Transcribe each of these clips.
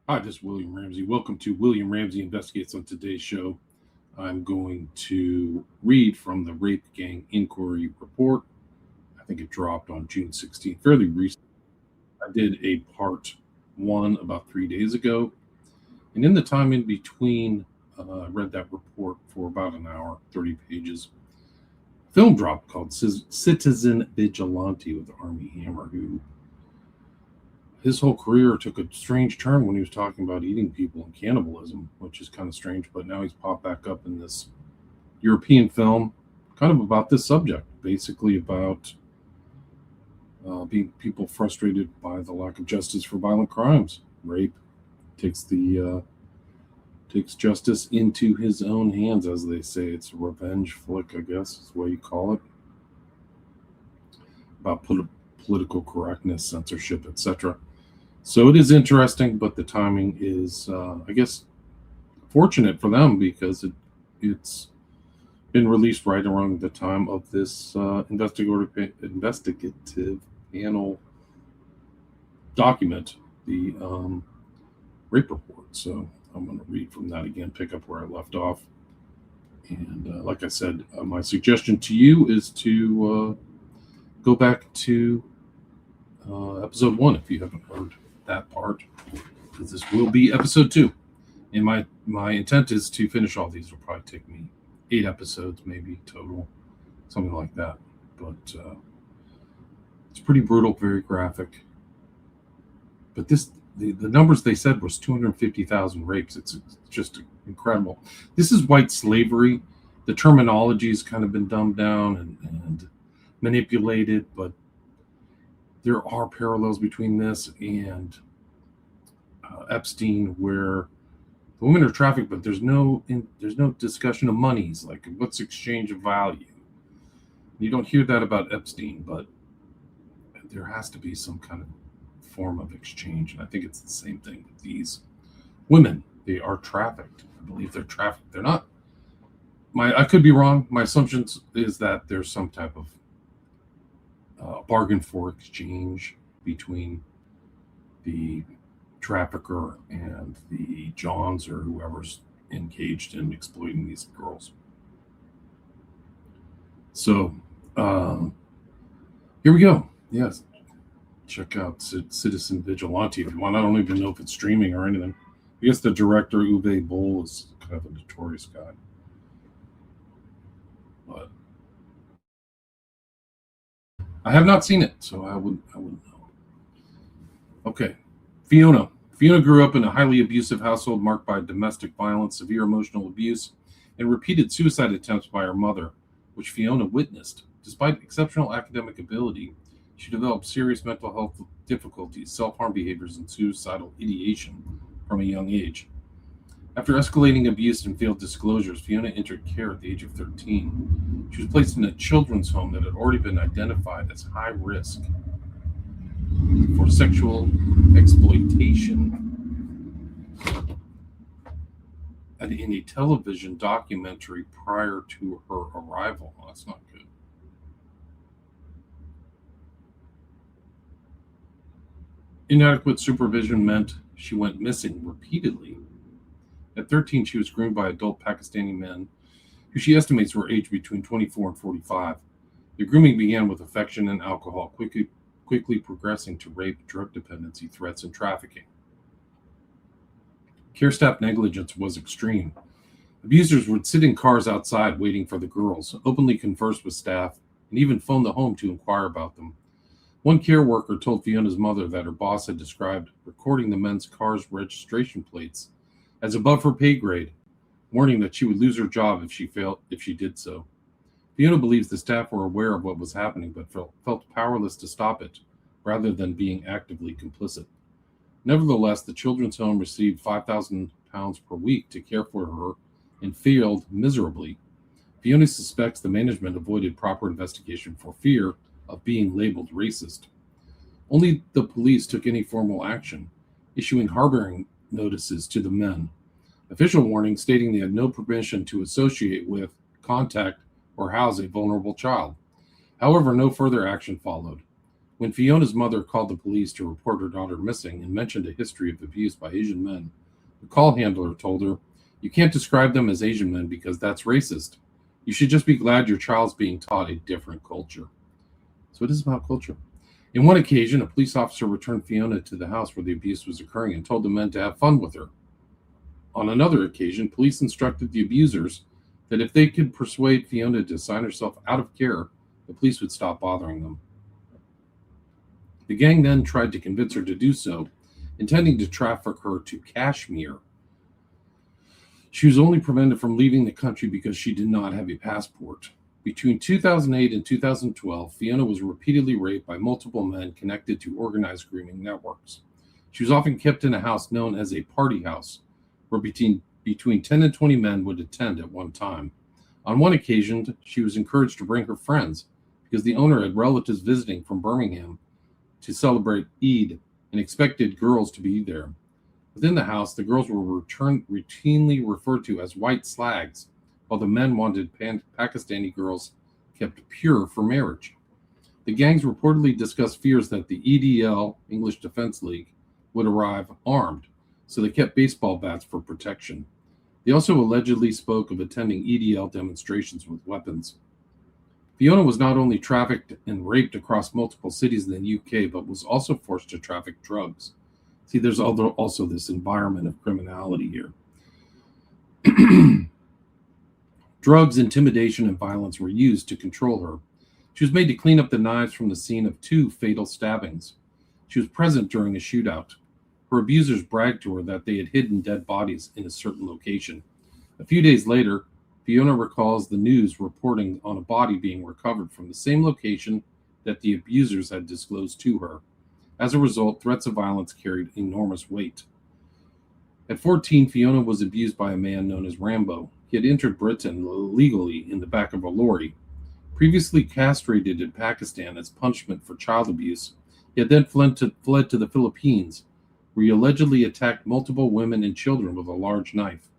Hi, this is William Ramsey. Welcome to William Ramsey Investigates. On today's show, I'm going to read from the Rape Gang Inquiry Report. I think it dropped on June 16th, fairly recent. I did a part one about 3 days ago. And in the time in between, I read that report for about an hour, 30 pages. A film dropped called Citizen Vigilante with Army Hammer, who his whole career took a strange turn when he was talking about eating people and cannibalism, which is kind of strange. But now he's popped back up in this European film, kind of about this subject, basically about being people frustrated by the lack of justice for violent crimes. Rape takes justice into his own hands, as they say. It's a revenge flick, I guess is what you call it. About political correctness, censorship, etc. So it is interesting, but the timing is, I guess, fortunate for them because it's been released right around the time of this investigative panel document, the rape report. So I'm going to read from that again, pick up where I left off. And like I said, my suggestion to you is to go back to episode 1 if you haven't heard that part, because this will be episode 2. And my intent is to finish all these. It'll probably take me 8 episodes, maybe total, something like that. But it's pretty brutal, very graphic. But the numbers they said was 250,000 rapes. It's just incredible. This is white slavery. The terminology has kind of been dumbed down and manipulated, but there are parallels between this and Epstein, where the women are trafficked, but there's no discussion of monies, like what's exchange of value. You don't hear that about Epstein, but there has to be some kind of form of exchange, and I think it's the same thing with these women. They are trafficked. I believe they're trafficked. They're not. I could be wrong. My assumption is that there's some type of bargain for exchange between the trafficker and the Johns or whoever's engaged in exploiting these girls. So here we go. Yes, check out Citizen Vigilante if you want. I don't even know if it's streaming or anything. I guess the director Uwe Boll is kind of a notorious guy, but I have not seen it, so I wouldn't know. Okay, Fiona. Fiona grew up in a highly abusive household marked by domestic violence, severe emotional abuse, and repeated suicide attempts by her mother, which Fiona witnessed. Despite exceptional academic ability, she developed serious mental health difficulties, self-harm behaviors, and suicidal ideation from a young age. After escalating abuse and failed disclosures, Fiona entered care at the age of 13. She was placed in a children's home that had already been identified as high risk for sexual exploitation, and in a television documentary prior to her arrival. Well, that's not good. Inadequate supervision meant she went missing repeatedly. At 13, she was groomed by adult Pakistani men who she estimates were aged between 24 and 45. The grooming began with affection and alcohol, quickly progressing to rape, drug dependency, threats, and trafficking. Care staff negligence was extreme. Abusers would sit in cars outside waiting for the girls, openly converse with staff, and even phone the home to inquire about them. One care worker told Fiona's mother that her boss had described recording the men's car's registration plates as above her pay grade, warning that she would lose her job if she did so. Fiona believes the staff were aware of what was happening but felt powerless to stop it, rather than being actively complicit. Nevertheless, the children's home received £5,000 per week to care for her and failed miserably. Fiona suspects the management avoided proper investigation for fear of being labeled racist. Only the police took any formal action, issuing harboring notices to the men, official warnings stating they had no permission to associate with, contact, or house a vulnerable child. However, no further action followed. When Fiona's mother called the police to report her daughter missing and mentioned a history of abuse by Asian men, the call handler told her, "You can't describe them as Asian men because that's racist. You should just be glad your child's being taught a different culture." So it is about culture. In one occasion, a police officer returned Fiona to the house where the abuse was occurring and told the men to have fun with her. On another occasion, police instructed the abusers that if they could persuade Fiona to sign herself out of care, the police would stop bothering them. The gang then tried to convince her to do so, intending to traffic her to Kashmir. She was only prevented from leaving the country because she did not have a passport. Between 2008 and 2012, Fiona was repeatedly raped by multiple men connected to organized grooming networks. She was often kept in a house known as a party house, where between 10 and 20 men would attend at one time. On one occasion, she was encouraged to bring her friends because the owner had relatives visiting from Birmingham to celebrate Eid and expected girls to be there. Within the house, the girls were routinely referred to as white slags, while the men wanted Pakistani girls kept pure for marriage. The gangs reportedly discussed fears that the EDL, English Defense League, would arrive armed, so they kept baseball bats for protection. They also allegedly spoke of attending EDL demonstrations with weapons. Fiona was not only trafficked and raped across multiple cities in the UK, but was also forced to traffic drugs. See, there's also this environment of criminality here. Drugs, intimidation, and violence were used to control her. She was made to clean up the knives from the scene of 2 fatal stabbings. She was present during a shootout. Her abusers bragged to her that they had hidden dead bodies in a certain location. A few days later, Fiona recalls the news reporting on a body being recovered from the same location that the abusers had disclosed to her. As a result, threats of violence carried enormous weight. At 14, Fiona was abused by a man known as Rambo. He had entered Britain illegally in the back of a lorry. Previously castrated in Pakistan as punishment for child abuse, he had then fled to the Philippines, where he allegedly attacked multiple women and children with a large knife,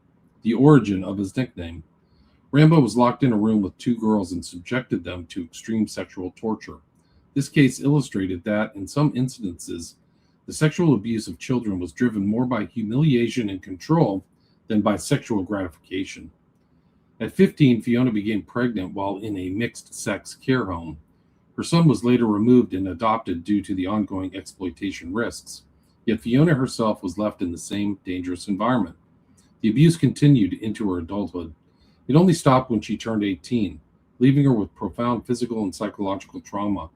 the origin of his nickname. Rambo was locked in a room with 2 girls and subjected them to extreme sexual torture. This case illustrated that, in some instances, the sexual abuse of children was driven more by humiliation and control than by sexual gratification. At 15, Fiona became pregnant while in a mixed-sex care home. Her son was later removed and adopted due to the ongoing exploitation risks. Yet Fiona herself was left in the same dangerous environment. The abuse continued into her adulthood. It only stopped when she turned 18, leaving her with profound physical and psychological trauma,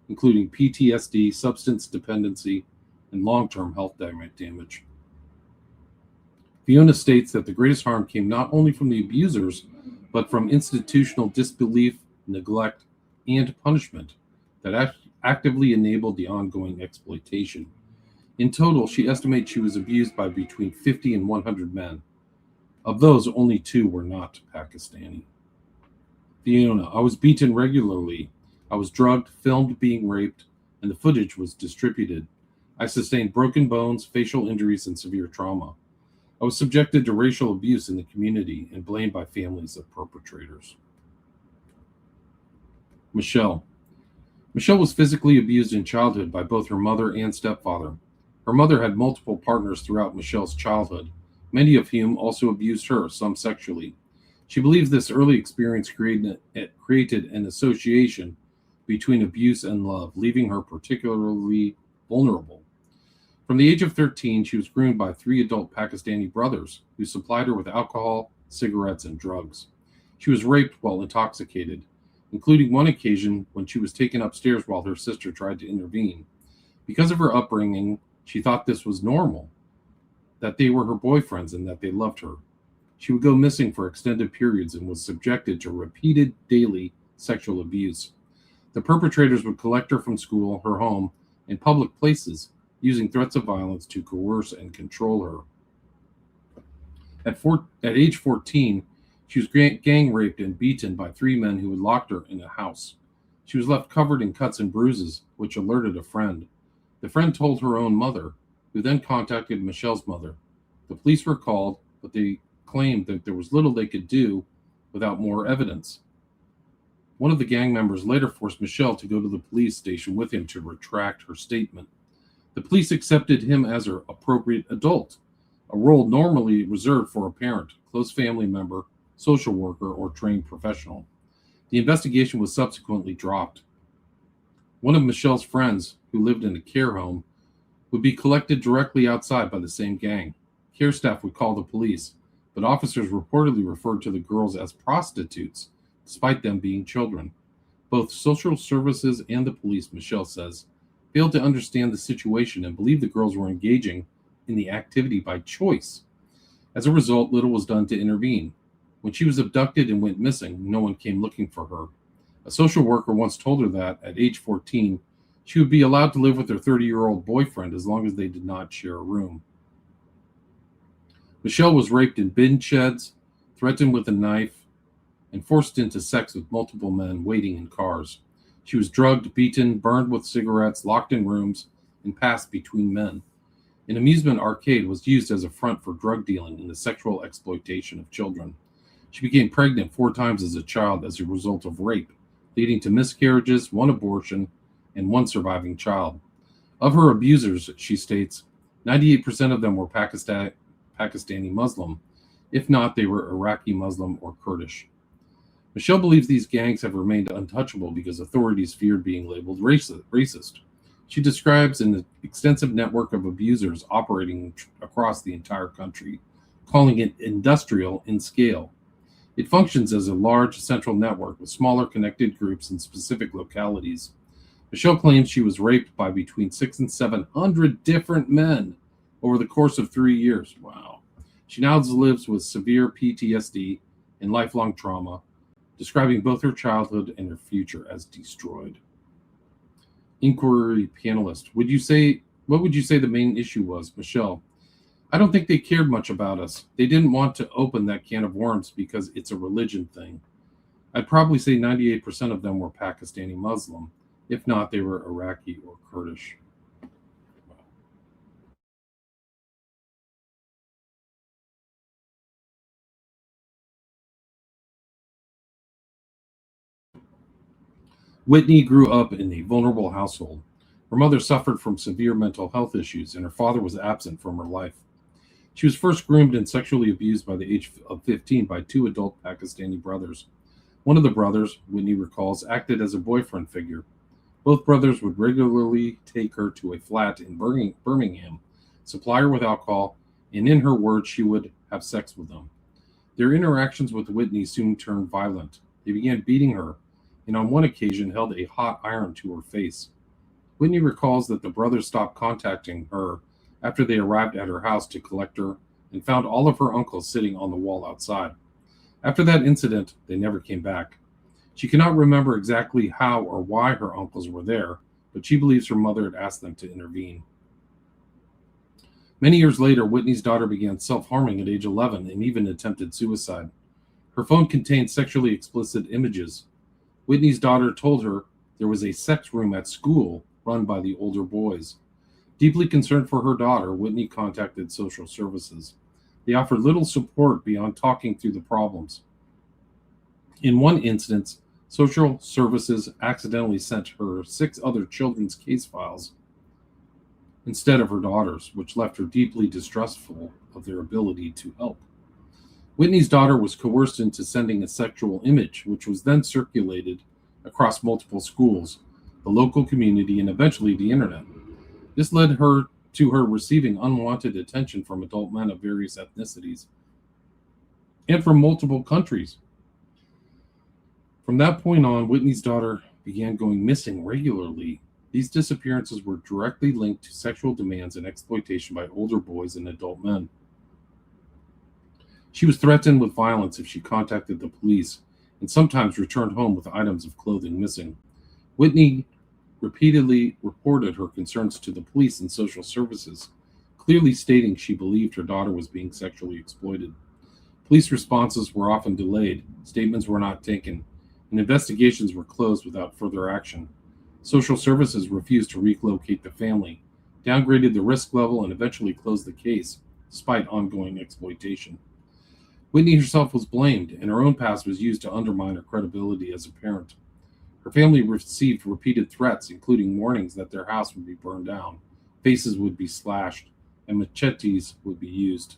including PTSD, substance dependency, and long-term health damage. Fiona states that the greatest harm came not only from the abusers, but from institutional disbelief, neglect, and punishment that actively enabled the ongoing exploitation. In total, she estimates she was abused by between 50 and 100 men. Of those, only 2 were not Pakistani. Fiona: I was beaten regularly. I was drugged, filmed being raped, and the footage was distributed. I sustained broken bones, facial injuries, and severe trauma. I was subjected to racial abuse in the community and blamed by families of perpetrators. Michelle. Michelle was physically abused in childhood by both her mother and stepfather. Her mother had multiple partners throughout Michelle's childhood, many of whom also abused her, some sexually. She believes this early experience created an association between abuse and love, leaving her particularly vulnerable. From the age of 13, she was groomed by 3 adult Pakistani brothers who supplied her with alcohol, cigarettes, and drugs. She was raped while intoxicated, including one occasion when she was taken upstairs while her sister tried to intervene. Because of her upbringing, she thought this was normal, that they were her boyfriends and that they loved her. She would go missing for extended periods and was subjected to repeated daily sexual abuse. The perpetrators would collect her from school, her home, and public places, using threats of violence to coerce and control her. At age 14, she was gang raped and beaten by 3 men who had locked her in a house. She was left covered in cuts and bruises, which alerted a friend. The friend told her own mother, who then contacted Michelle's mother. The police were called, but they claimed that there was little they could do without more evidence. One of the gang members later forced Michelle to go to the police station with him to retract her statement. The police accepted him as an appropriate adult, a role normally reserved for a parent, close family member, social worker, or trained professional. The investigation was subsequently dropped. One of Michelle's friends, who lived in a care home, would be collected directly outside by the same gang. Care staff would call the police, but officers reportedly referred to the girls as prostitutes, despite them being children. Both social services and the police, Michelle says, failed to understand the situation and believed the girls were engaging in the activity by choice. As a result, little was done to intervene. When she was abducted and went missing, no one came looking for her. A social worker once told her that, at age 14, she would be allowed to live with her 30-year-old boyfriend as long as they did not share a room. Michelle was raped in bin sheds, threatened with a knife, and forced into sex with multiple men waiting in cars. She was drugged, beaten, burned with cigarettes, locked in rooms, and passed between men. An amusement arcade was used as a front for drug dealing and the sexual exploitation of children. She became pregnant 4 times as a child as a result of rape, leading to miscarriages, 1 abortion, and 1 surviving child. Of her abusers, she states, 98% of them were Pakistani Muslim. If not, they were Iraqi Muslim or Kurdish. Michelle believes these gangs have remained untouchable because authorities feared being labeled racist. She describes an extensive network of abusers operating across the entire country, calling it industrial in scale. It functions as a large central network with smaller connected groups in specific localities. Michelle claims she was raped by between 600 and 700 different men over the course of 3 years. Wow. She now lives with severe PTSD and lifelong trauma, describing both her childhood and her future as destroyed. Inquiry panelist, what would you say the main issue was? Michelle, I don't think they cared much about us. They didn't want to open that can of worms because it's a religion thing. I'd probably say 98% of them were Pakistani Muslim. If not, they were Iraqi or Kurdish. Whitney grew up in a vulnerable household. Her mother suffered from severe mental health issues, and her father was absent from her life. She was first groomed and sexually abused by the age of 15 by 2 adult Pakistani brothers. One of the brothers, Whitney recalls, acted as a boyfriend figure. Both brothers would regularly take her to a flat in Birmingham, supply her with alcohol, and in her words, she would have sex with them. Their interactions with Whitney soon turned violent. They began beating her, and on one occasion held a hot iron to her face. Whitney recalls that the brothers stopped contacting her after they arrived at her house to collect her and found all of her uncles sitting on the wall outside. After that incident, they never came back. She cannot remember exactly how or why her uncles were there, but she believes her mother had asked them to intervene. Many years later, Whitney's daughter began self-harming at age 11 and even attempted suicide. Her phone contained sexually explicit images. Whitney's daughter told her there was a sex room at school run by the older boys. Deeply concerned for her daughter, Whitney contacted social services. They offered little support beyond talking through the problems. In one instance, social services accidentally sent her 6 other children's case files instead of her daughter's, which left her deeply distrustful of their ability to help. Whitney's daughter was coerced into sending a sexual image, which was then circulated across multiple schools, the local community, and eventually the internet. This led her to her receiving unwanted attention from adult men of various ethnicities and from multiple countries. From that point on, Whitney's daughter began going missing regularly. These disappearances were directly linked to sexual demands and exploitation by older boys and adult men. She was threatened with violence if she contacted the police and sometimes returned home with items of clothing missing. Whitney repeatedly reported her concerns to the police and social services, clearly stating she believed her daughter was being sexually exploited. Police responses were often delayed, statements were not taken, and investigations were closed without further action. Social services refused to relocate the family, downgraded the risk level, and eventually closed the case, despite ongoing exploitation. Whitney herself was blamed, and her own past was used to undermine her credibility as a parent. Her family received repeated threats, including warnings that their house would be burned down, faces would be slashed, and machetes would be used.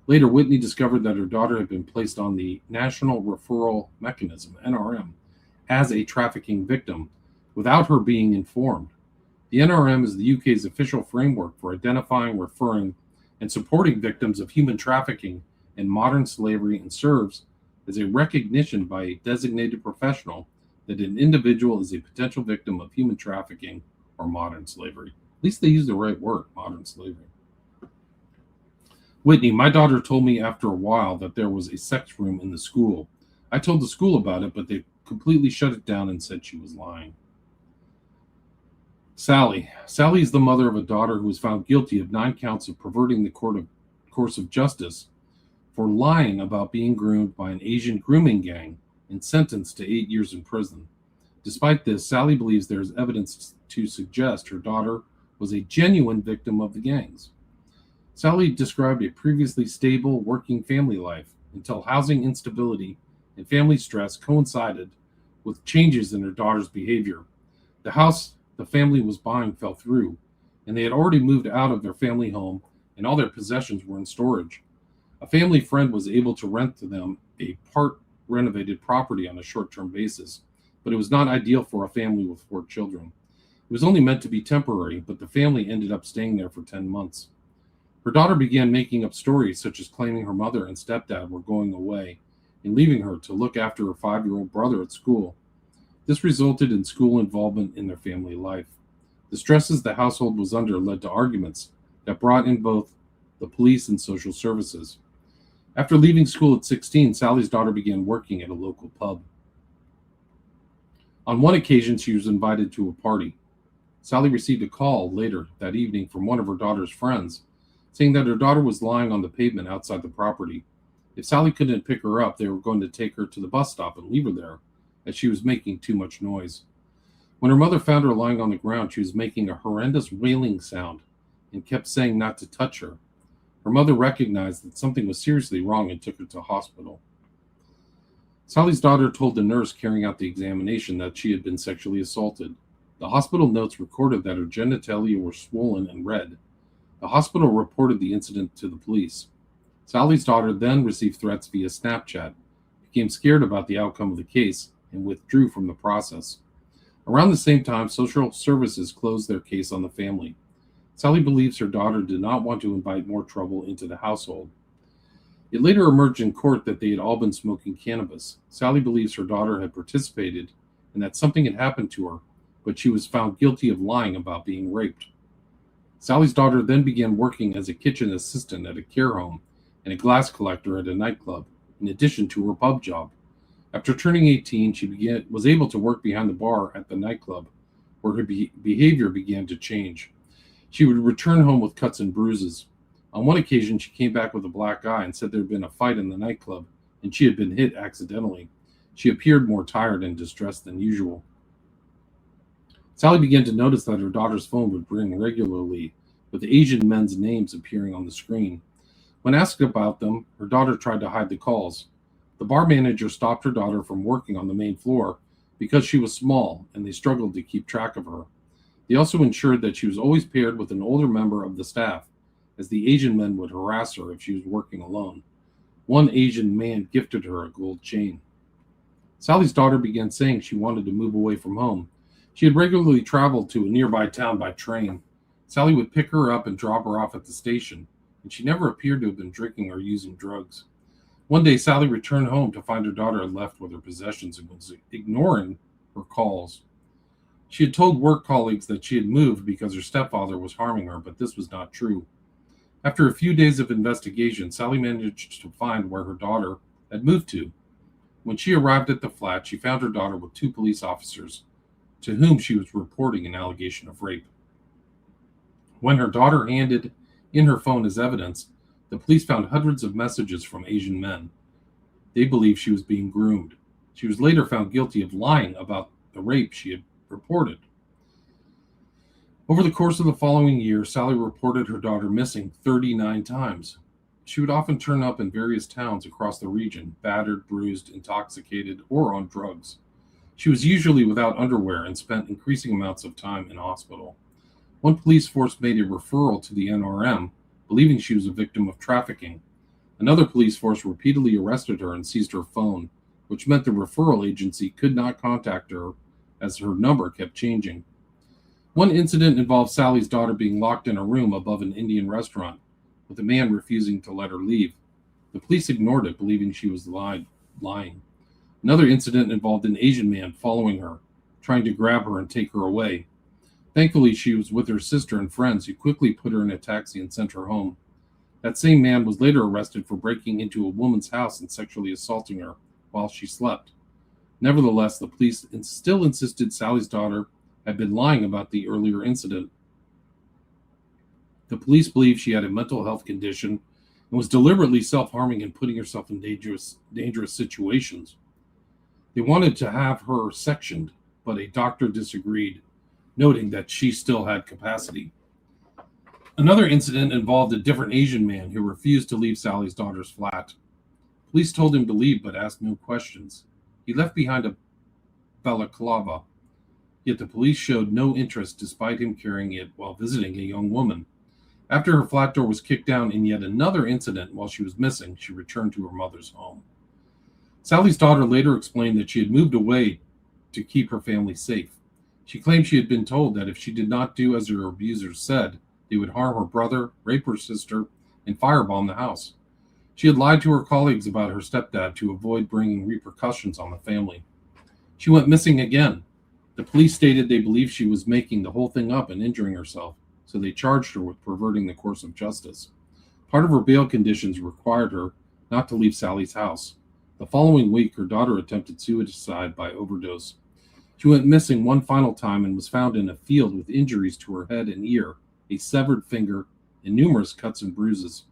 Later, Whitney discovered that her daughter had been placed on the National Referral Mechanism, NRM, as a trafficking victim without her being informed. The NRM is the UK's official framework for identifying, referring, and supporting victims of human trafficking and modern slavery, and serves as a recognition by a designated professional that an individual is a potential victim of human trafficking or modern slavery. At least they use the right word, modern slavery. Whitney, my daughter told me after a while that there was a sex room in the school. I told the school about it, but they completely shut it down and said she was lying. Sally. Sally is the mother of a daughter who was found guilty of 9 counts of perverting the course of justice for lying about being groomed by an Asian grooming gang and sentenced to 8 years in prison. Despite this, Sally believes there is evidence to suggest her daughter was a genuine victim of the gangs. Sally described a previously stable, working family life until housing instability and family stress coincided with changes in her daughter's behavior. The house the family was buying fell through, and they had already moved out of their family home, and all their possessions were in storage. A family friend was able to rent to them a part-renovated property on a short-term basis, but it was not ideal for a family with 4 children. It was only meant to be temporary, but the family ended up staying there for 10 months. Her daughter began making up stories such as claiming her mother and stepdad were going away and leaving her to look after her 5-year-old brother at school. This resulted in school involvement in their family life. The stresses the household was under led to arguments that brought in both the police and social services. After leaving school at 16, Sally's daughter began working at a local pub. On one occasion, she was invited to a party. Sally received a call later that evening from one of her daughter's friends, saying that her daughter was lying on the pavement outside the property. If Sally couldn't pick her up, they were going to take her to the bus stop and leave her there, as she was making too much noise. When her mother found her lying on the ground, she was making a horrendous wailing sound and kept saying not to touch her. Her mother recognized that something was seriously wrong and took her to hospital. Sally's daughter told the nurse carrying out the examination that she had been sexually assaulted. The hospital notes recorded that her genitalia were swollen and red. The hospital reported the incident to the police. Sally's daughter then received threats via Snapchat, became scared about the outcome of the case, and withdrew from the process. Around the same time, social services closed their case on the family. Sally believes her daughter did not want to invite more trouble into the household. It later emerged in court that they had all been smoking cannabis. Sally believes her daughter had participated and that something had happened to her, but she was found guilty of lying about being raped. Sally's daughter then began working as a kitchen assistant at a care home and a glass collector at a nightclub, in addition to her pub job. After turning 18, she was able to work behind the bar at the nightclub, where her behavior began to change. She would return home with cuts and bruises. On one occasion, she came back with a black eye and said there had been a fight in the nightclub, and she had been hit accidentally. She appeared more tired and distressed than usual. Sally began to notice that her daughter's phone would ring regularly, with Asian men's names appearing on the screen. When asked about them, her daughter tried to hide the calls. The bar manager stopped her daughter from working on the main floor because she was small and they struggled to keep track of her. They also ensured that she was always paired with an older member of the staff, as the Asian men would harass her if she was working alone. One Asian man gifted her a gold chain. Sally's daughter began saying she wanted to move away from home. She had regularly traveled to a nearby town by train. Sally would pick her up and drop her off at the station, and she never appeared to have been drinking or using drugs. One day, Sally returned home to find her daughter had left with her possessions and was ignoring her calls. She had told work colleagues that she had moved because her stepfather was harming her, but this was not true. After a few days of investigation, Sally managed to find where her daughter had moved to. When she arrived at the flat, she found her daughter with 2 police officers, to whom she was reporting an allegation of rape. When her daughter handed in her phone as evidence, the police found hundreds of messages from Asian men. They believed she was being groomed. She was later found guilty of lying about the rape she had reported. Over the course of the following year, Sally reported her daughter missing 39 times. She would often turn up in various towns across the region, battered, bruised, intoxicated, or on drugs. She was usually without underwear and spent increasing amounts of time in hospital. One police force made a referral to the NRM, believing she was a victim of trafficking. Another police force repeatedly arrested her and seized her phone, which meant the referral agency could not contact her as her number kept changing. One incident involved Sally's daughter being locked in a room above an Indian restaurant, with a man refusing to let her leave. The police ignored it, believing she was lying. Another incident involved an Asian man following her, trying to grab her and take her away. Thankfully, she was with her sister and friends, who quickly put her in a taxi and sent her home. That same man was later arrested for breaking into a woman's house and sexually assaulting her while she slept. Nevertheless, the police still insisted Sally's daughter had been lying about the earlier incident. The police believed she had a mental health condition and was deliberately self-harming and putting herself in dangerous situations. They wanted to have her sectioned, but a doctor disagreed, noting that she still had capacity. Another incident involved a different Asian man who refused to leave Sally's daughter's flat. Police told him to leave but asked no questions. He left behind a balaclava, yet the police showed no interest despite him carrying it while visiting a young woman. After her flat door was kicked down in yet another incident while she was missing, she returned to her mother's home. Sally's daughter later explained that she had moved away to keep her family safe. She claimed she had been told that if she did not do as her abusers said, they would harm her brother, rape her sister, and firebomb the house. She had lied to her colleagues about her stepdad to avoid bringing repercussions on the family. She went missing again. The police stated they believed she was making the whole thing up and injuring herself, so they charged her with perverting the course of justice. Part of her bail conditions required her not to leave Sally's house. The following week, her daughter attempted suicide by overdose. She went missing one final time and was found in a field with injuries to her head and ear, a severed finger, and numerous cuts and bruises.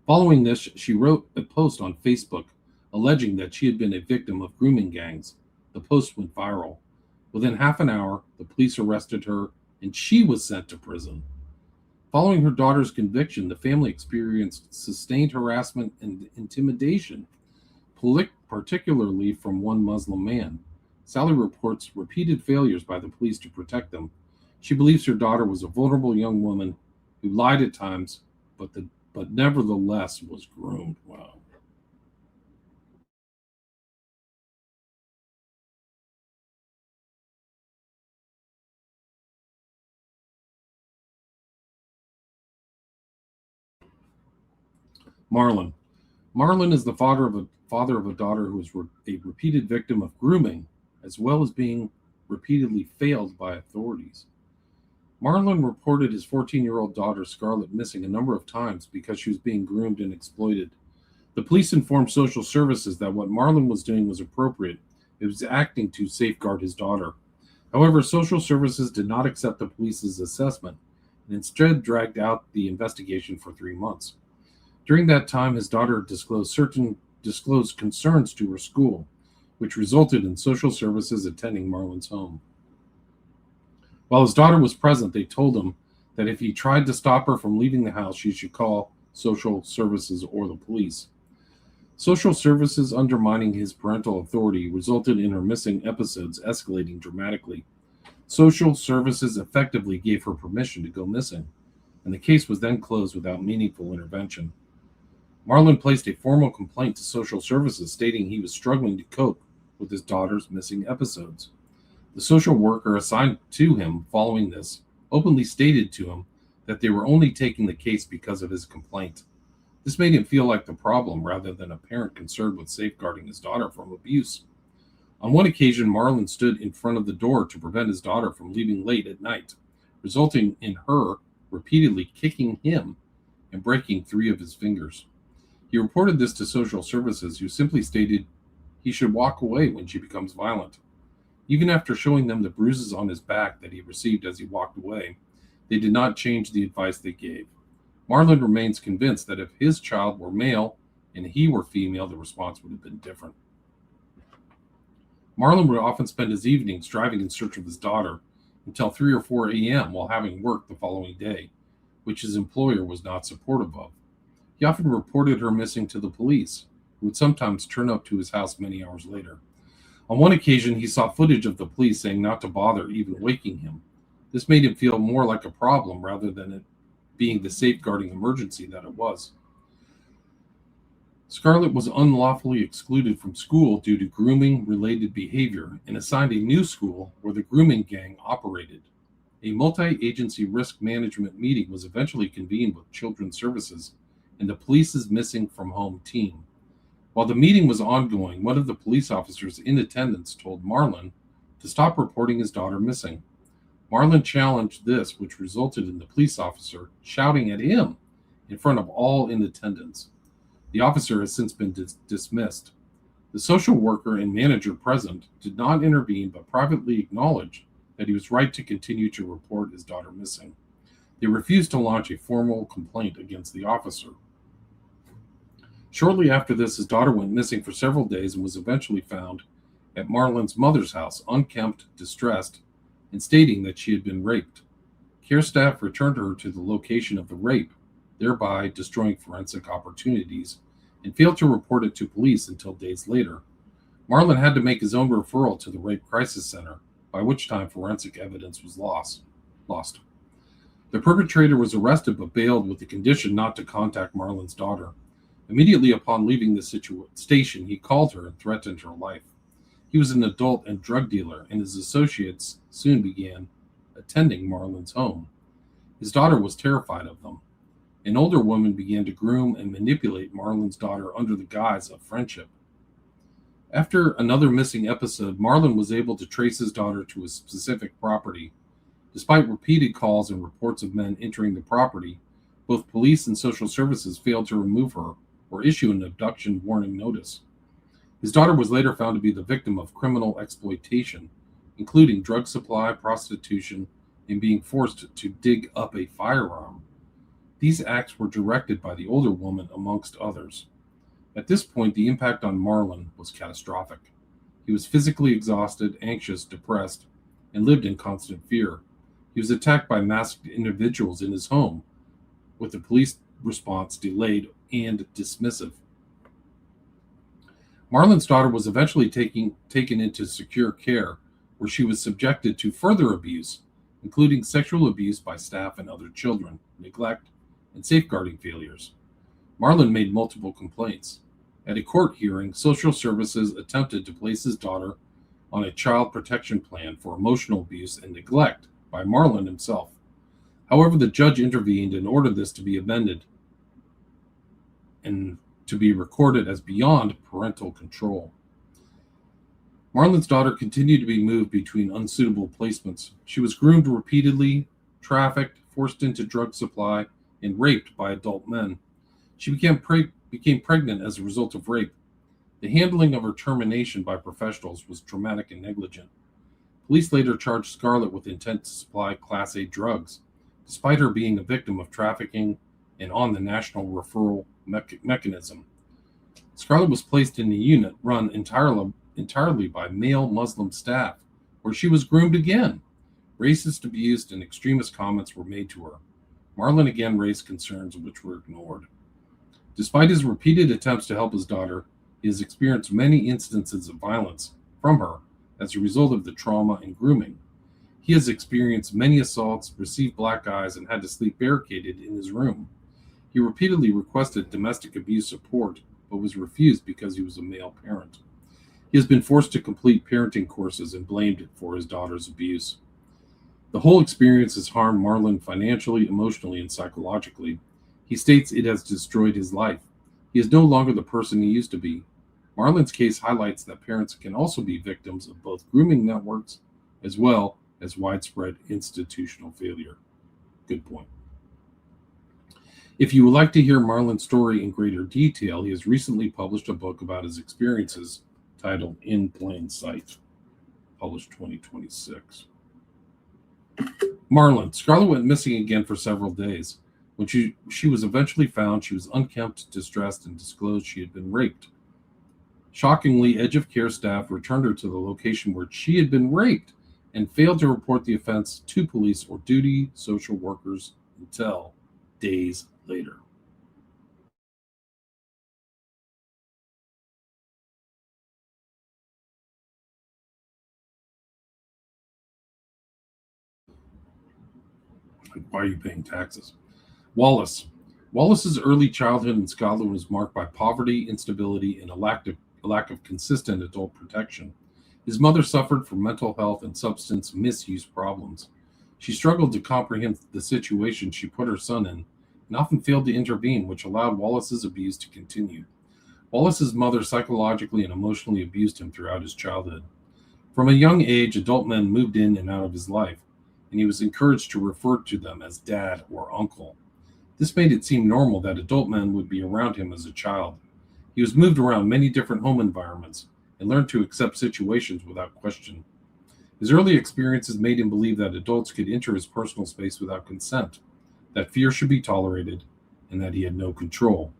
Following this, she wrote a post on Facebook alleging that she had been a victim of grooming gangs. The post went viral. Within half an hour, the police arrested her and she was sent to prison. Following her daughter's conviction, the family experienced sustained harassment and intimidation, particularly from one Muslim man. Sally reports repeated failures by the police to protect them. She believes her daughter was a vulnerable young woman who lied at times, but nevertheless was groomed. Wow. Marlon. Marlon is the father of a daughter who is a repeated victim of grooming, as well as being repeatedly failed by authorities. Marlon reported his 14-year-old daughter Scarlett missing a number of times because she was being groomed and exploited. The police informed social services that what Marlon was doing was appropriate. It was acting to safeguard his daughter. However, social services did not accept the police's assessment and instead dragged out the investigation for 3 months. During that time, his daughter disclosed concerns to her school, which resulted in social services attending Marlon's home. While his daughter was present, they told him that if he tried to stop her from leaving the house, she should call social services or the police. Social services undermining his parental authority resulted in her missing episodes escalating dramatically. Social services effectively gave her permission to go missing, and the case was then closed without meaningful intervention. Marlon placed a formal complaint to social services stating he was struggling to cope with his daughter's missing episodes. The social worker assigned to him following this openly stated to him that they were only taking the case because of his complaint. This made him feel like the problem rather than a parent concerned with safeguarding his daughter from abuse. On one occasion, Marlon stood in front of the door to prevent his daughter from leaving late at night, resulting in her repeatedly kicking him and breaking 3 of his fingers. He reported this to social services, who simply stated he should walk away when she becomes violent. Even after showing them the bruises on his back that he received as he walked away, they did not change the advice they gave. Marlon remains convinced that if his child were male and he were female, the response would have been different. Marlon would often spend his evenings driving in search of his daughter until 3 or 4 a.m. while having work the following day, which his employer was not supportive of. He often reported her missing to the police, who would sometimes turn up to his house many hours later. On one occasion, he saw footage of the police saying not to bother even waking him. This made him feel more like a problem rather than it being the safeguarding emergency that it was. Scarlett was unlawfully excluded from school due to grooming related behavior and assigned a new school where the grooming gang operated. A multi agency risk management meeting was eventually convened with Children's Services and the police's missing from home team. While the meeting was ongoing, one of the police officers in attendance told Marlon to stop reporting his daughter missing. Marlon challenged this, which resulted in the police officer shouting at him in front of all in attendance. The officer has since been dismissed. The social worker and manager present did not intervene but privately acknowledged that he was right to continue to report his daughter missing. They refused to launch a formal complaint against the officer. Shortly after this, his daughter went missing for several days and was eventually found at Marlon's mother's house, unkempt, distressed, and stating that she had been raped. Care staff returned her to the location of the rape, thereby destroying forensic opportunities, and failed to report it to police until days later. Marlon had to make his own referral to the Rape Crisis Center, by which time forensic evidence was lost. The perpetrator was arrested but bailed with the condition not to contact Marlon's daughter. Immediately upon leaving the station, he called her and threatened her life. He was an adult and drug dealer, and his associates soon began attending Marlon's home. His daughter was terrified of them. An older woman began to groom and manipulate Marlon's daughter under the guise of friendship. After another missing episode, Marlon was able to trace his daughter to a specific property. Despite repeated calls and reports of men entering the property, both police and social services failed to remove her or issue an abduction warning notice. His daughter was later found to be the victim of criminal exploitation, including drug supply, prostitution, and being forced to dig up a firearm. These acts were directed by the older woman, amongst others. At this point, the impact on Marlon was catastrophic. He was physically exhausted, anxious, depressed, and lived in constant fear. He was attacked by masked individuals in his home, with the police response delayed and dismissive. Marlon's daughter was eventually taken into secure care, where she was subjected to further abuse, including sexual abuse by staff and other children, neglect, and safeguarding failures. Marlon made multiple complaints. At a court hearing, social services attempted to place his daughter on a child protection plan for emotional abuse and neglect by Marlon himself. However, the judge intervened and ordered this to be amended and to be recorded as beyond parental control. Marlon's daughter continued to be moved between unsuitable placements. She was groomed repeatedly, trafficked, forced into drug supply, and raped by adult men. She became pregnant as a result of rape. The handling of her termination by professionals was traumatic and negligent. Police later charged Scarlett with intent to supply Class A drugs, despite her being a victim of trafficking and on the national referral mechanism. Scarlett was placed in a unit run entirely by male Muslim staff, where she was groomed again. Racist abuse and extremist comments were made to her. Marlon again raised concerns which were ignored. Despite his repeated attempts to help his daughter, he has experienced many instances of violence from her as a result of the trauma and grooming. He has experienced many assaults, received black eyes, and had to sleep barricaded in his room. He repeatedly requested domestic abuse support, but was refused because he was a male parent. He has been forced to complete parenting courses and blamed for his daughter's abuse. The whole experience has harmed Marlon financially, emotionally, and psychologically. He states it has destroyed his life. He is no longer the person he used to be. Marlon's case highlights that parents can also be victims of both grooming networks as well as widespread institutional failure. Good point. If you would like to hear Marlon's story in greater detail, he has recently published a book about his experiences titled In Plain Sight, published 2026. Marlon. Scarlett went missing again for several days. When she was eventually found, she was unkempt, distressed, and disclosed she had been raped. Shockingly, Edge of Care staff returned her to the location where she had been raped and failed to report the offense to police or duty social workers until days later. Why are you paying taxes? Wallace. Wallace's early childhood in Scotland was marked by poverty, instability, and a lack of consistent adult protection. His mother suffered from mental health and substance misuse problems. She struggled to comprehend the situation she put her son in and often failed to intervene, which allowed Wallace's abuse to continue. Wallace's mother psychologically and emotionally abused him throughout his childhood. From a young age, adult men moved in and out of his life, and he was encouraged to refer to them as dad or uncle. This made it seem normal that adult men would be around him as a child. He was moved around many different home environments and learned to accept situations without question. His early experiences made him believe that adults could enter his personal space without consent, that fear should be tolerated, and that he had no control.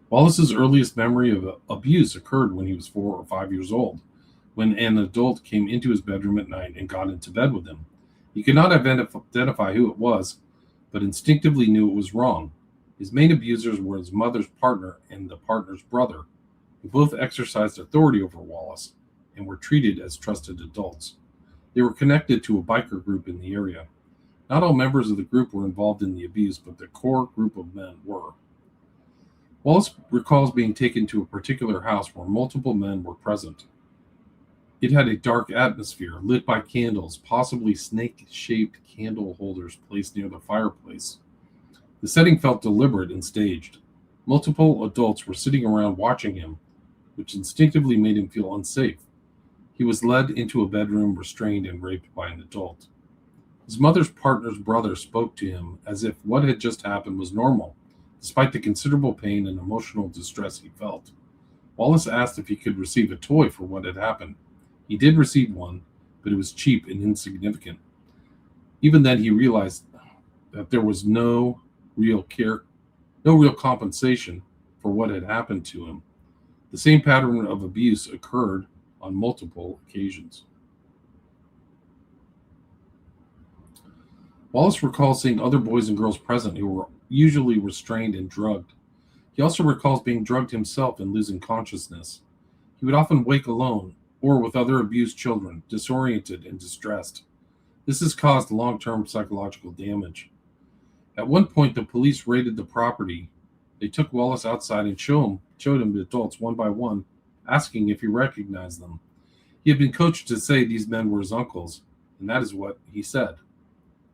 Wallace's earliest memory of abuse occurred when he was 4 or 5 years old, when an adult came into his bedroom at night and got into bed with him. He could not identify who it was, but instinctively knew it was wrong. His main abusers were his mother's partner and the partner's brother, who both exercised authority over Wallace and were treated as trusted adults. They were connected to a biker group in the area. Not all members of the group were involved in the abuse, but the core group of men were. Wallace recalls being taken to a particular house where multiple men were present. It had a dark atmosphere, lit by candles, possibly snake-shaped candle holders placed near the fireplace. The setting felt deliberate and staged. Multiple adults were sitting around watching him, which instinctively made him feel unsafe. He was led into a bedroom, restrained, and raped by an adult. His mother's partner's brother spoke to him as if what had just happened was normal, despite the considerable pain and emotional distress he felt. Wallace asked if he could receive a toy for what had happened. He did receive one, but it was cheap and insignificant. Even then, he realized that there was no real compensation for what had happened to him. The same pattern of abuse occurred on multiple occasions. Wallace recalls seeing other boys and girls present who were usually restrained and drugged. He also recalls being drugged himself and losing consciousness. He would often wake alone or with other abused children, disoriented and distressed. This has caused long-term psychological damage. At one point, the police raided the property. They took Wallace outside and showed him the adults one by one, asking if he recognized them. He had been coached to say these men were his uncles, and that is what he said.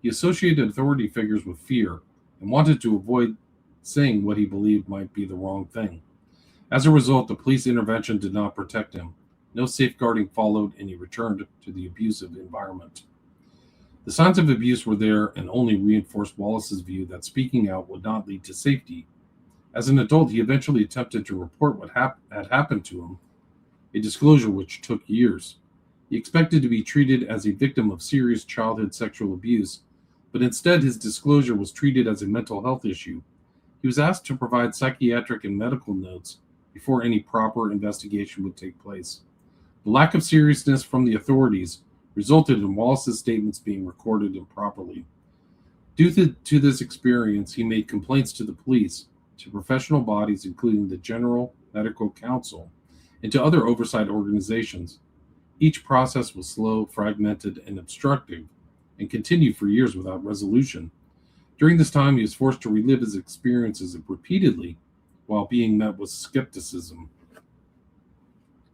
He associated authority figures with fear and wanted to avoid saying what he believed might be the wrong thing. As a result, the police intervention did not protect him. No safeguarding followed, and he returned to the abusive environment. The signs of abuse were there and only reinforced Wallace's view that speaking out would not lead to safety. As an adult, he eventually attempted to report what had happened to him, a disclosure which took years. He expected to be treated as a victim of serious childhood sexual abuse, but instead his disclosure was treated as a mental health issue. He was asked to provide psychiatric and medical notes before any proper investigation would take place. The lack of seriousness from the authorities resulted in Wallace's statements being recorded improperly. Due to this experience, he made complaints to the police, to professional bodies including the General Medical Council, and to other oversight organizations. Each process was slow, fragmented, and obstructive, and continued for years without resolution. During this time, he was forced to relive his experiences repeatedly while being met with skepticism.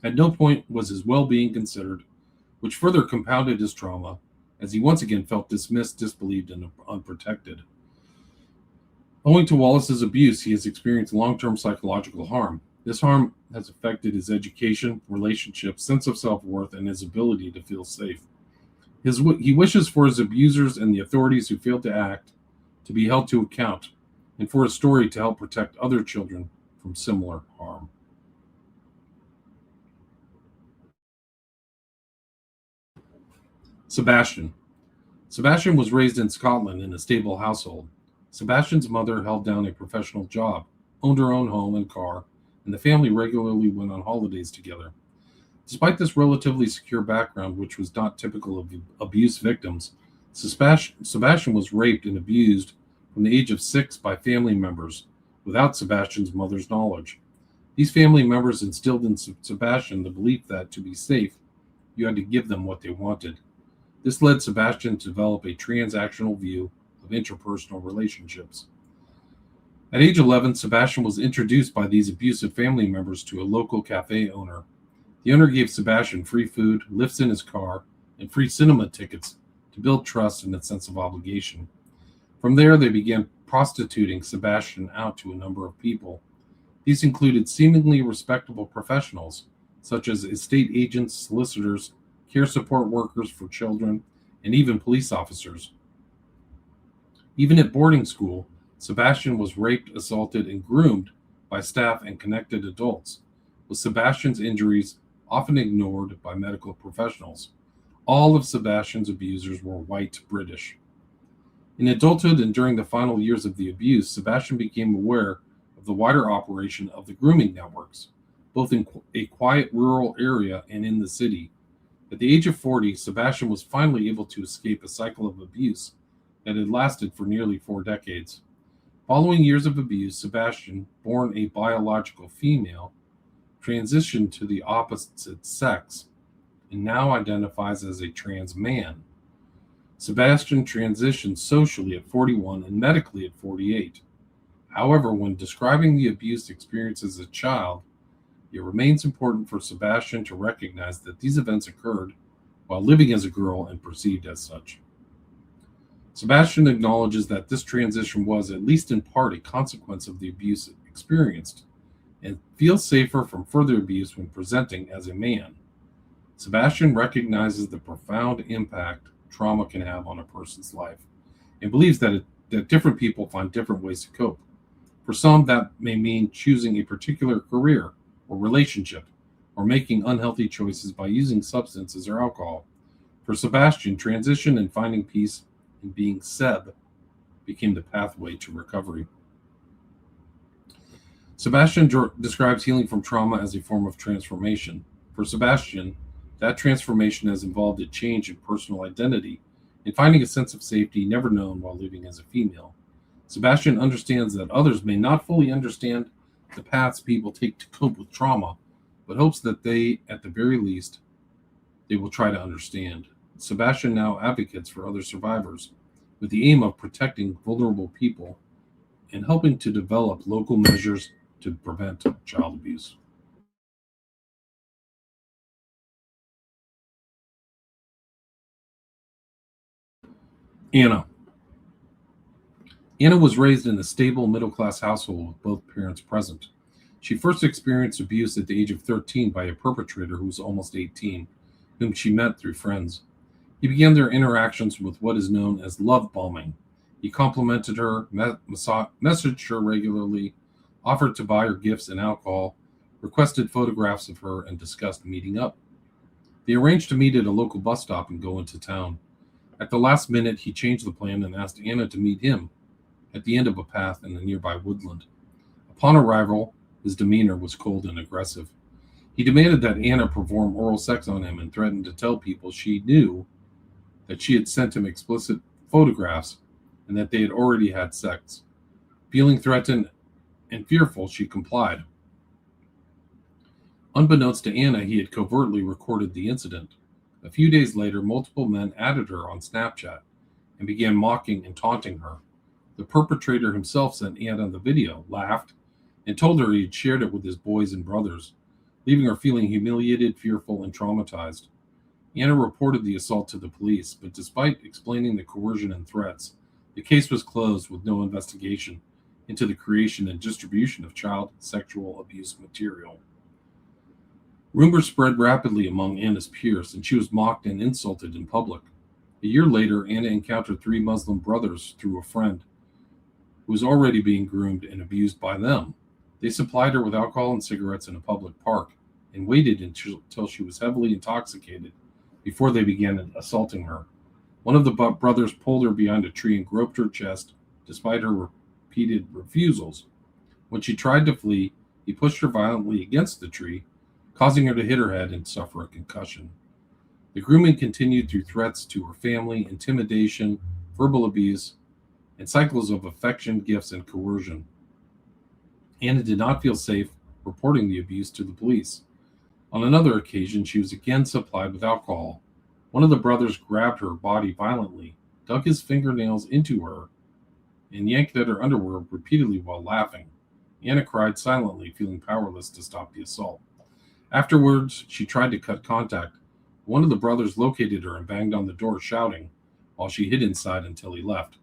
At no point was his well-being considered, which further compounded his trauma, as he once again felt dismissed, disbelieved, and unprotected. Owing to Wallace's abuse, he has experienced long-term psychological harm. This harm has affected his education, relationships, sense of self-worth, and his ability to feel safe. He wishes for his abusers and the authorities who failed to act to be held to account, and for his story to help protect other children from similar harm. Sebastian. Sebastian was raised in Scotland in a stable household. Sebastian's mother held down a professional job, owned her own home and car, and the family regularly went on holidays together. Despite this relatively secure background, which was not typical of abuse victims, Sebastian was raped and abused from the age of 6 by family members without Sebastian's mother's knowledge. These family members instilled in Sebastian the belief that to be safe, you had to give them what they wanted. This led Sebastian to develop a transactional view of interpersonal relationships. At age 11, Sebastian was introduced by these abusive family members to a local cafe owner. The owner gave Sebastian free food, lifts in his car, and free cinema tickets to build trust and a sense of obligation. From there, they began prostituting Sebastian out to a number of people. These included seemingly respectable professionals, such as estate agents, solicitors, care support workers for children, and even police officers. Even at boarding school, Sebastian was raped, assaulted, and groomed by staff and connected adults, with Sebastian's injuries often ignored by medical professionals. All of Sebastian's abusers were white British. In adulthood and during the final years of the abuse, Sebastian became aware of the wider operation of the grooming networks, both in a quiet rural area and in the city. At the age of 40, Sebastian was finally able to escape a cycle of abuse that had lasted for nearly 4 decades. Following years of abuse, Sebastian, born a biological female, transitioned to the opposite sex and now identifies as a trans man. Sebastian transitioned socially at 41 and medically at 48. However, when describing the abuse experienced as a child, it remains important for Sebastian to recognize that these events occurred while living as a girl and perceived as such. Sebastian acknowledges that this transition was, at least in part, a consequence of the abuse experienced, and feels safer from further abuse when presenting as a man. Sebastian recognizes the profound impact trauma can have on a person's life and believes that different people find different ways to cope. For some, that may mean choosing a particular career or relationship or making unhealthy choices by using substances or alcohol. For Sebastian, transition and finding peace in being Seb became the pathway to recovery. Sebastian describes healing from trauma as a form of transformation. For Sebastian, that transformation has involved a change in personal identity and finding a sense of safety never known while living as a female. Sebastian understands that others may not fully understand the paths people take to cope with trauma, but hopes that they, at the very least, they will try to understand. Sebastian now advocates for other survivors with the aim of protecting vulnerable people and helping to develop local measures to prevent child abuse. Anna. Anna was raised in a stable middle-class household with both parents present. She first experienced abuse at the age of 13 by a perpetrator who was almost 18, whom she met through friends. He began their interactions with what is known as love bombing. He complimented her, messaged her regularly, offered to buy her gifts and alcohol, requested photographs of her, and discussed meeting up. They arranged to meet at a local bus stop and go into town. At the last minute, he changed the plan and asked Anna to meet him at the end of a path in a nearby woodland. Upon arrival, his demeanor was cold and aggressive. He demanded that Anna perform oral sex on him and threatened to tell people she knew that she had sent him explicit photographs and that they had already had sex. Feeling threatened and fearful, she complied. Unbeknownst to Anna, he had covertly recorded the incident. A few days later, multiple men added her on Snapchat and began mocking and taunting her. The perpetrator himself sent Anna the video, laughed, and told her he had shared it with his boys and brothers, leaving her feeling humiliated, fearful, and traumatized. Anna reported the assault to the police, but despite explaining the coercion and threats, the case was closed with no investigation into the creation and distribution of child sexual abuse material. Rumors spread rapidly among Anna's peers, and she was mocked and insulted in public. A year later, Anna encountered 3 Muslim brothers through a friend who was already being groomed and abused by them. They supplied her with alcohol and cigarettes in a public park and waited until she was heavily intoxicated before they began assaulting her. One of the brothers pulled her behind a tree and groped her chest despite her repeated refusals. When she tried to flee, he pushed her violently against the tree, causing her to hit her head and suffer a concussion. The grooming continued through threats to her family, intimidation, verbal abuse, and cycles of affection, gifts, and coercion. Anna did not feel safe reporting the abuse to the police. On another occasion, she was again supplied with alcohol. One of the brothers grabbed her body violently, dug his fingernails into her, and yanked at her underwear repeatedly while laughing. Anna cried silently, feeling powerless to stop the assault. Afterwards, she tried to cut contact. One of the brothers located her and banged on the door, shouting, while she hid inside until he left.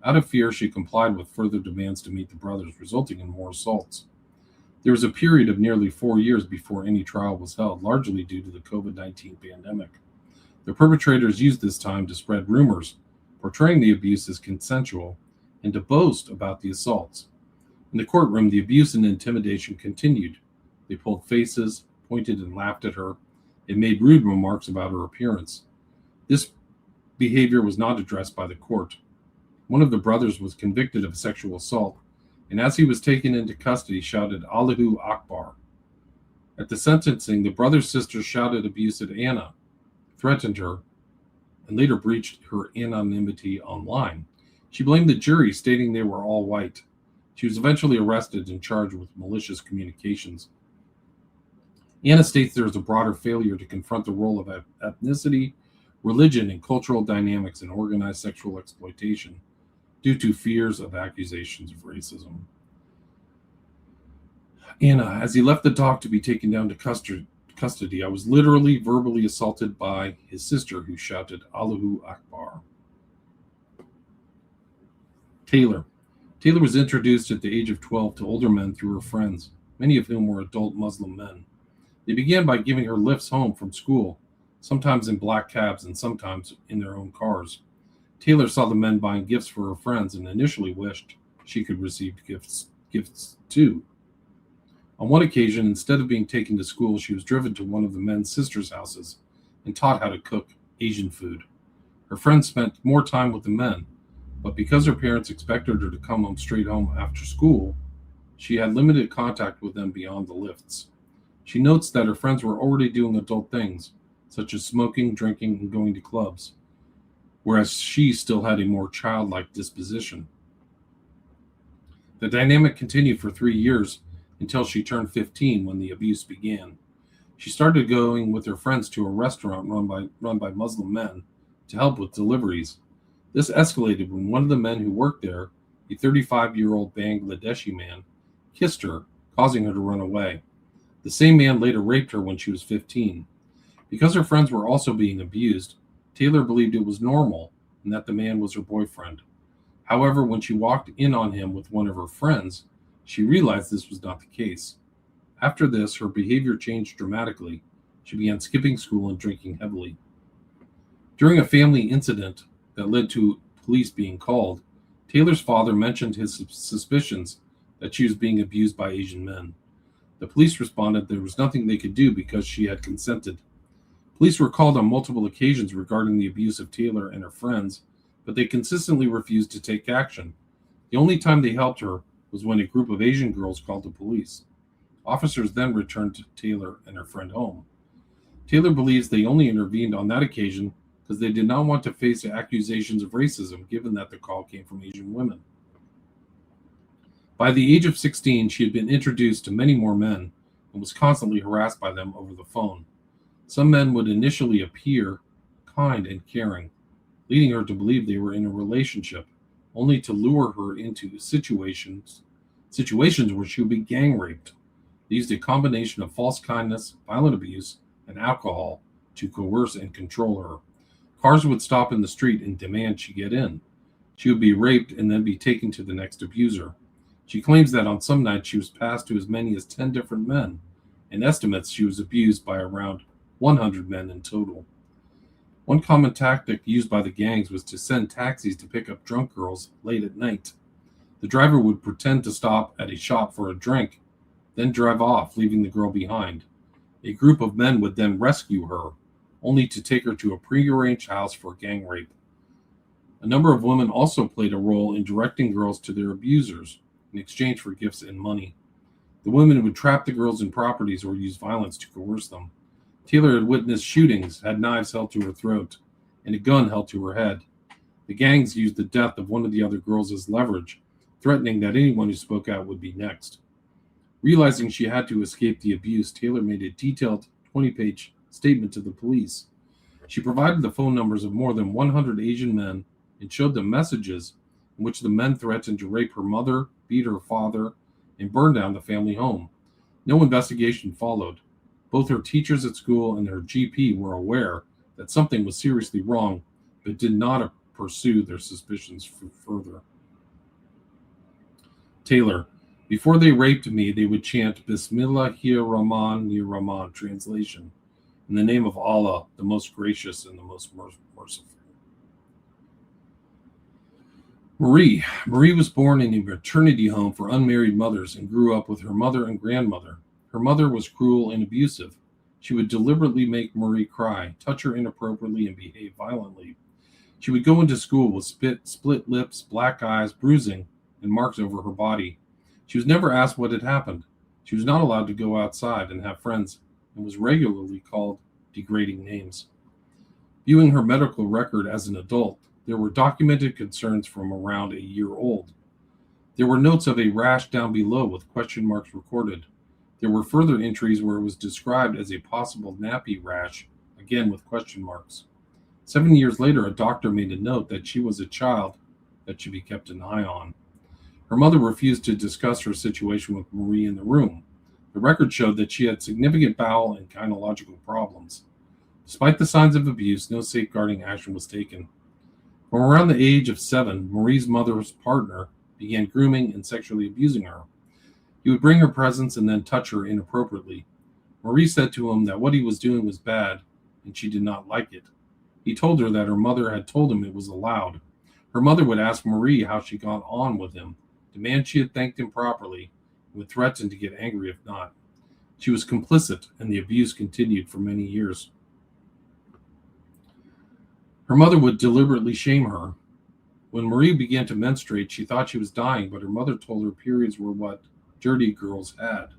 Out of fear, she complied with further demands to meet the brothers, resulting in more assaults. There was a period of nearly 4 years before any trial was held, largely due to the COVID-19 pandemic. The perpetrators used this time to spread rumors, portraying the abuse as consensual, and to boast about the assaults. In the courtroom, the abuse and intimidation continued. They pulled faces, pointed and laughed at her, and made rude remarks about her appearance. This behavior was not addressed by the court. One of the brothers was convicted of sexual assault, and as he was taken into custody, shouted Allahu Akbar. At the sentencing, the brother's sister shouted abuse at Anna, threatened her, and later breached her anonymity online. She blamed the jury, stating they were all white. She was eventually arrested and charged with malicious communications. Anna states there is a broader failure to confront the role of ethnicity, religion, and cultural dynamics in organized sexual exploitation due to fears of accusations of racism. Anna, as he left the dock to be taken down to custody, I was literally verbally assaulted by his sister, who shouted Allahu Akbar. Taylor. Taylor was introduced at the age of 12 to older men through her friends, many of whom were adult Muslim men. They began by giving her lifts home from school, sometimes in black cabs and sometimes in their own cars. Taylor saw the men buying gifts for her friends and initially wished she could receive gifts too. On one occasion, instead of being taken to school, she was driven to one of the men's sisters' houses and taught how to cook Asian food. Her friends spent more time with the men, but because her parents expected her to come straight home after school, she had limited contact with them beyond the lifts. She notes that her friends were already doing adult things, such as smoking, drinking, and going to clubs, whereas she still had a more childlike disposition. The dynamic continued for 3 years until she turned 15, when the abuse began. She started going with her friends to a restaurant run by Muslim men to help with deliveries. This escalated when one of the men who worked there, a 35-year-old Bangladeshi man, kissed her, causing her to run away. The same man later raped her when she was 15. Because her friends were also being abused, Taylor believed it was normal and that the man was her boyfriend. However, when she walked in on him with one of her friends, she realized this was not the case. After this, her behavior changed dramatically. She began skipping school and drinking heavily. During a family incident that led to police being called, Taylor's father mentioned his suspicions that she was being abused by Asian men. The police responded there was nothing they could do because she had consented. Police were called on multiple occasions regarding the abuse of Taylor and her friends, but they consistently refused to take action. The only time they helped her was when a group of Asian girls called the police. Officers then returned Taylor and her friend home. Taylor believes they only intervened on that occasion because they did not want to face accusations of racism, given that the call came from Asian women. By the age of 16, she had been introduced to many more men and was constantly harassed by them over the phone. Some men would initially appear kind and caring, leading her to believe they were in a relationship, only to lure her into situations where she would be gang raped. They used a combination of false kindness, violent abuse, and alcohol to coerce and control her. Cars would stop in the street and demand she get in. She would be raped and then be taken to the next abuser. She claims that on some nights she was passed to as many as 10 different men, and estimates she was abused by around 100 men in total. One common tactic used by the gangs was to send taxis to pick up drunk girls late at night. The driver would pretend to stop at a shop for a drink, then drive off, leaving the girl behind. A group of men would then rescue her, only to take her to a prearranged house for gang rape. A number of women also played a role in directing girls to their abusers in exchange for gifts and money. The women would trap the girls in properties or use violence to coerce them. Taylor had witnessed shootings, had knives held to her throat, and a gun held to her head. The gangs used the death of one of the other girls as leverage, threatening that anyone who spoke out would be next. Realizing she had to escape the abuse, Taylor made a detailed 20-page statement to the police. She provided the phone numbers of more than 100 Asian men and showed them messages in which the men threatened to rape her mother, beat her father, and burn down the family home. No investigation followed. Both her teachers at school and her GP were aware that something was seriously wrong, but did not pursue their suspicions further. Taylor, before they raped me, they would chant Bismillahir Rahman, translation, in the name of Allah, the most gracious and the most merciful. Marie was born in a maternity home for unmarried mothers and grew up with her mother and grandmother. Her mother was cruel and abusive. She would deliberately make Marie cry, touch her inappropriately, and behave violently. She would go into school with split lips, black eyes, bruising, and marks over her body. She was never asked what had happened. She was not allowed to go outside and have friends, and was regularly called degrading names. Viewing her medical record as an adult, there were documented concerns from around a year old. There were notes of a rash down below with question marks recorded. There were further entries where it was described as a possible nappy rash, again with question marks. 7 years later, a doctor made a note that she was a child that should be kept an eye on. Her mother refused to discuss her situation with Marie in the room. The record showed that she had significant bowel and gynecological problems. Despite the signs of abuse, no safeguarding action was taken. From around the age of 7, Marie's mother's partner began grooming and sexually abusing her. He would bring her presents and then touch her inappropriately. Marie said to him that what he was doing was bad, and she did not like it. He told her that her mother had told him it was allowed. Her mother would ask Marie how she got on with him, demand she had thanked him properly, and would threaten to get angry if not. She was complicit, and the abuse continued for many years. Her mother would deliberately shame her. When Marie began to menstruate, she thought she was dying, but her mother told her periods were what dirty girls had.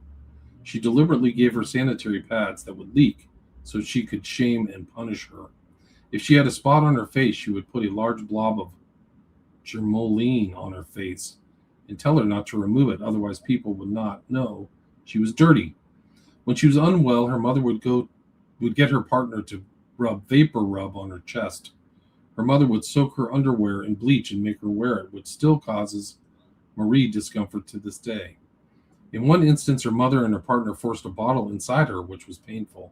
She deliberately gave her sanitary pads that would leak so she could shame and punish her. If she had a spot on her face, she would put a large blob of germoline on her face and tell her not to remove it, otherwise people would not know she was dirty. When she was unwell, her mother would get her partner to vapor rub on her chest. Her mother would soak her underwear in bleach and make her wear it, which still causes Marie discomfort to this day. In one instance, her mother and her partner forced a bottle inside her, which was painful.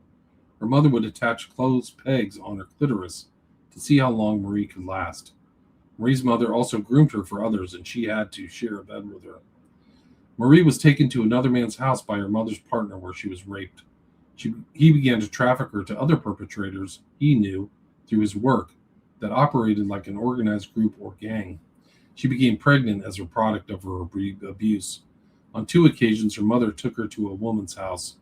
Her mother would attach clothes pegs on her clitoris to see how long Marie could last. Marie's mother also groomed her for others, and she had to share a bed with her. Marie was taken to another man's house by her mother's partner where she was raped. He began to traffic her to other perpetrators he knew through his work that operated like an organized group or gang. She became pregnant as a product of her abuse. On 2 occasions, her mother took her to a woman's house.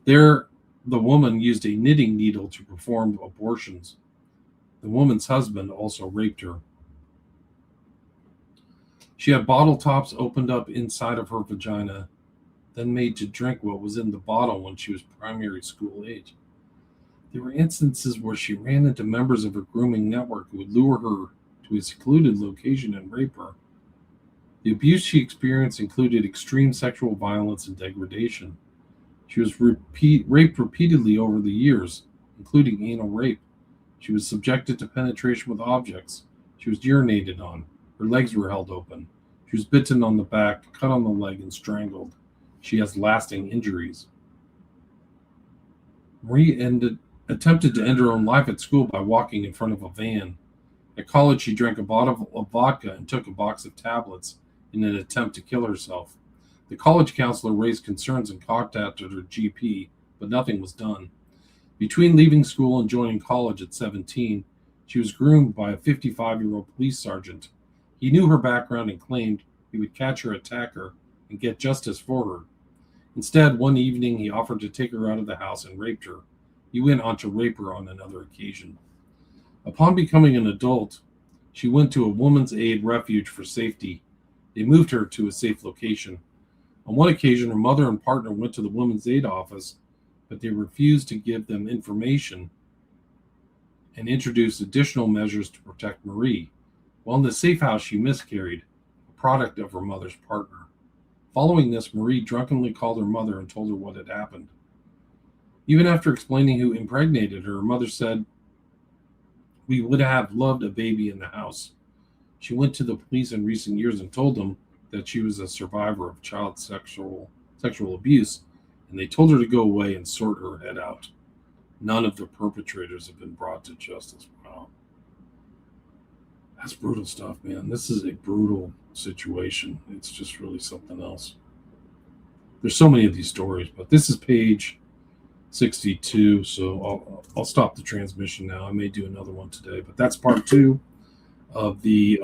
There, the woman used a knitting needle to perform abortions. The woman's husband also raped her. She had bottle tops opened up inside of her vagina, then made to drink what was in the bottle when she was primary school age. There were instances where she ran into members of her grooming network who would lure her to a secluded location and rape her. The abuse she experienced included extreme sexual violence and degradation. She was raped repeatedly over the years, including anal rape. She was subjected to penetration with objects. She was urinated on. Her legs were held open. She was bitten on the back, cut on the leg, and strangled. She has lasting injuries. Marie attempted to end her own life at school by walking in front of a van. At college, she drank a bottle of vodka and took a box of tablets in an attempt to kill herself. The college counselor raised concerns and contacted her GP, but nothing was done. Between leaving school and joining college at 17, she was groomed by a 55-year-old police sergeant. He knew her background and claimed he would catch her attacker and get justice for her. Instead, one evening, he offered to take her out of the house and raped her. He went on to rape her on another occasion. Upon becoming an adult, she went to a woman's aid refuge for safety. They moved her to a safe location. On one occasion, her mother and partner went to the women's aid office, but they refused to give them information and introduced additional measures to protect Marie. While in the safe house, she miscarried, a product of her mother's partner. Following this, Marie drunkenly called her mother and told her what had happened. Even after explaining who impregnated her, her mother said We would have loved a baby in the house. She went to the police in recent years and told them that she was a survivor of child sexual abuse, and they told her to go away and sort her head out. None of the perpetrators have been brought to justice. Wow. That's brutal stuff, man. This is a brutal situation. It's just really something else. There's so many of these stories, but this is page 62, so I'll stop the transmission now. I may do another one today, but that's part 2 of the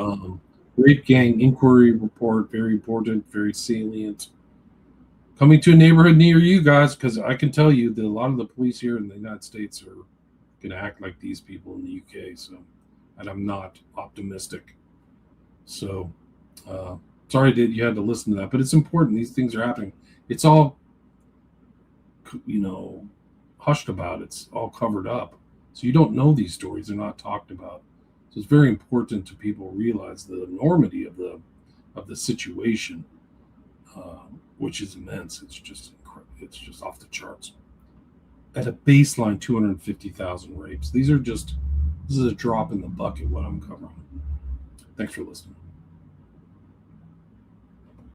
Rape Gang Inquiry Report. Very important, very salient. Coming to a neighborhood near you guys, because I can tell you that a lot of the police here in the United States are going to act like these people in the UK. So, and I'm not optimistic. So, sorry that you had to listen to that, but it's important. These things are happening. It's all, hushed about. It's all covered up. So you don't know these stories. They're not talked about. So it's very important to people realize the enormity of the situation, which is immense. It's just incredible. It's just off the charts. At a baseline, 250,000 rapes. This is a drop in the bucket. What I'm covering. Thanks for listening.